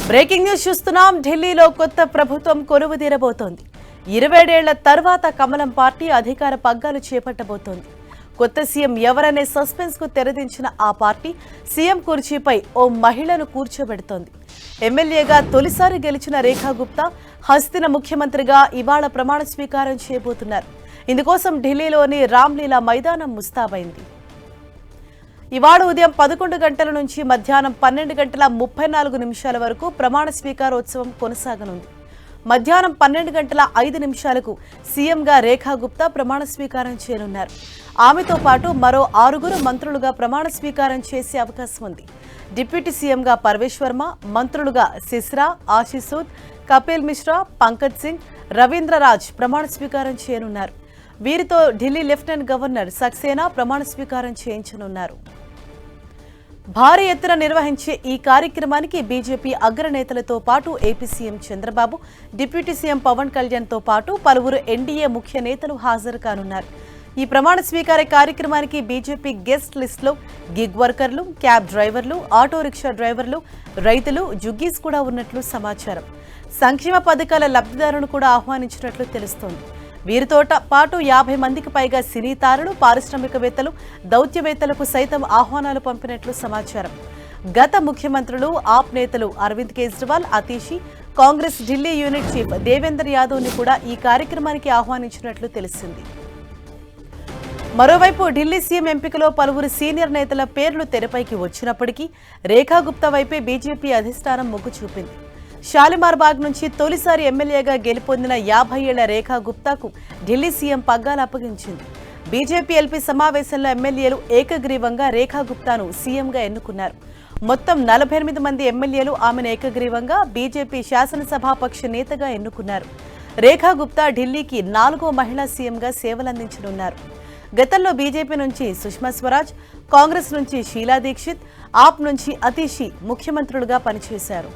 Breaking news చూస్తున్నాం. ఢిల్లీలో కొత్త ప్రభుత్వం కొలువుదీరబోతోంది. 27 ఏళ్ల తర్వాత కమలం పార్టీ అధికార పగ్గాలు చేపట్టబోతోంది. కొత్త సీఎం ఎవరనే సస్పెన్స్ కు తెరదించిన ఆ పార్టీ సీఎం కుర్చీపై ఓ మహిళను కూర్చోబెడుతోంది. ఎమ్మెల్యేగా తొలిసారి గెలిచిన రేఖా గుప్తా హస్తిన ముఖ్యమంత్రిగా ఇవాళ ప్రమాణ స్వీకారం చేయబోతున్నారు. ఇందుకోసం ఢిల్లీలోని రామ్లీలా మైదానం ముస్తాబైంది. ఇవాళ ఉదయం 11 గంటల నుంచి మధ్యాహ్నం 12:34 వరకు ప్రమాణ స్వీకారోత్సవం కొనసాగనుంది. మధ్యాహ్నం 12:05 సీఎంగా రేఖా గుప్తా ప్రమాణ స్వీకారం చేయనున్నారు. ఆమెతో పాటు మరో 6 మంత్రులుగా ప్రమాణ స్వీకారం చేసే అవకాశం ఉంది. డిప్యూటీ సీఎంగా పర్వేష్ వర్మ, మంత్రులుగా సిస్రా, ఆశీష్ సూద్, కపిల్ మిశ్రా, పంకజ్ సింగ్, రవీంద్రరాజ్ ప్రమాణ స్వీకారం చేయనున్నారు. వీరితో ఢిల్లీ లెఫ్టినెంట్ గవర్నర్ సక్సేనా ప్రమాణ స్వీకారం చేయించనున్నారు. భారీ ఎత్తున నిర్వహించే ఈ కార్యక్రమానికి బీజేపీ అగ్రనేతలతో పాటు AP CM Chandrababu, deputy CM Pawan కళ్యాణ్తో పాటు పలువురు ఎన్డీఏ ముఖ్య నేతలు హాజరు కానున్నారు. ఈ ప్రమాణ స్వీకార కార్యక్రమానికి బీజేపీ గెస్ట్ లిస్టులో గిగ్ వర్కర్లు, క్యాబ్ డ్రైవర్లు, ఆటో రిక్షా డ్రైవర్లు, రైతులు, జుగ్గీస్ కూడా ఉన్నట్లు సమాచారం. సంక్షేమ పథకాల లబ్ధిదారులను కూడా ఆహ్వానించినట్లు తెలుస్తోంది. వీరితో పాటు 50 మందికి పైగా సినీ తారలు, పారిశ్రామికవేత్తలు, దౌత్యవేత్తలకు సైతం ఆహ్వానాలు పంపినట్లు సమాచారం. గత ముఖ్యమంత్రులు, ఆప్ నేతలు అరవింద్ కేజ్రీవాల్, అతీషి, కాంగ్రెస్ ఢిల్లీ యూనిట్ చీఫ్ దేవేందర్ యాదవ్ని కూడా ఈ కార్యక్రమానికి ఆహ్వానించినట్లు తెలిసింది. మరోవైపు ఢిల్లీ సీఎం ఎంపికలో పలువురు సీనియర్ నేతల పేర్లు తెరపైకి వచ్చినప్పటికీ రేఖా గుప్తా వైపే బీజేపీ అధిష్టానం మొగ్గు చూపింది. షాలిమార్ బాగ్ నుంచి తొలిసారి ఎమ్మెల్యేగా గెలుపొందిన 50 ఏళ్ల రేఖా గుప్తాకు ఢిల్లీ సీఎం పగ్గాలు అప్పగించింది. బీజేపీ ఎల్పీ సమావేశంలో ఎమ్మెల్యేలు ఏకగ్రీవంగా రేఖా గుప్తాను సీఎంగా ఎన్నుకున్నారు. మొత్తం 48 మంది ఎమ్మెల్యేలు ఆమెను ఏకగ్రీవంగా బీజేపీ శాసనసభాపక్ష నేతగా ఎన్నుకున్నారు. రేఖా గుప్తా ఢిల్లీకి 4వ మహిళా సీఎంగా సేవలందించనున్నారు. గతంలో బీజేపీ నుంచి సుష్మా స్వరాజ్, కాంగ్రెస్ నుంచి షీలా దీక్షిత్, ఆప్ నుంచి అతీషి ముఖ్యమంత్రులుగా పనిచేశారు.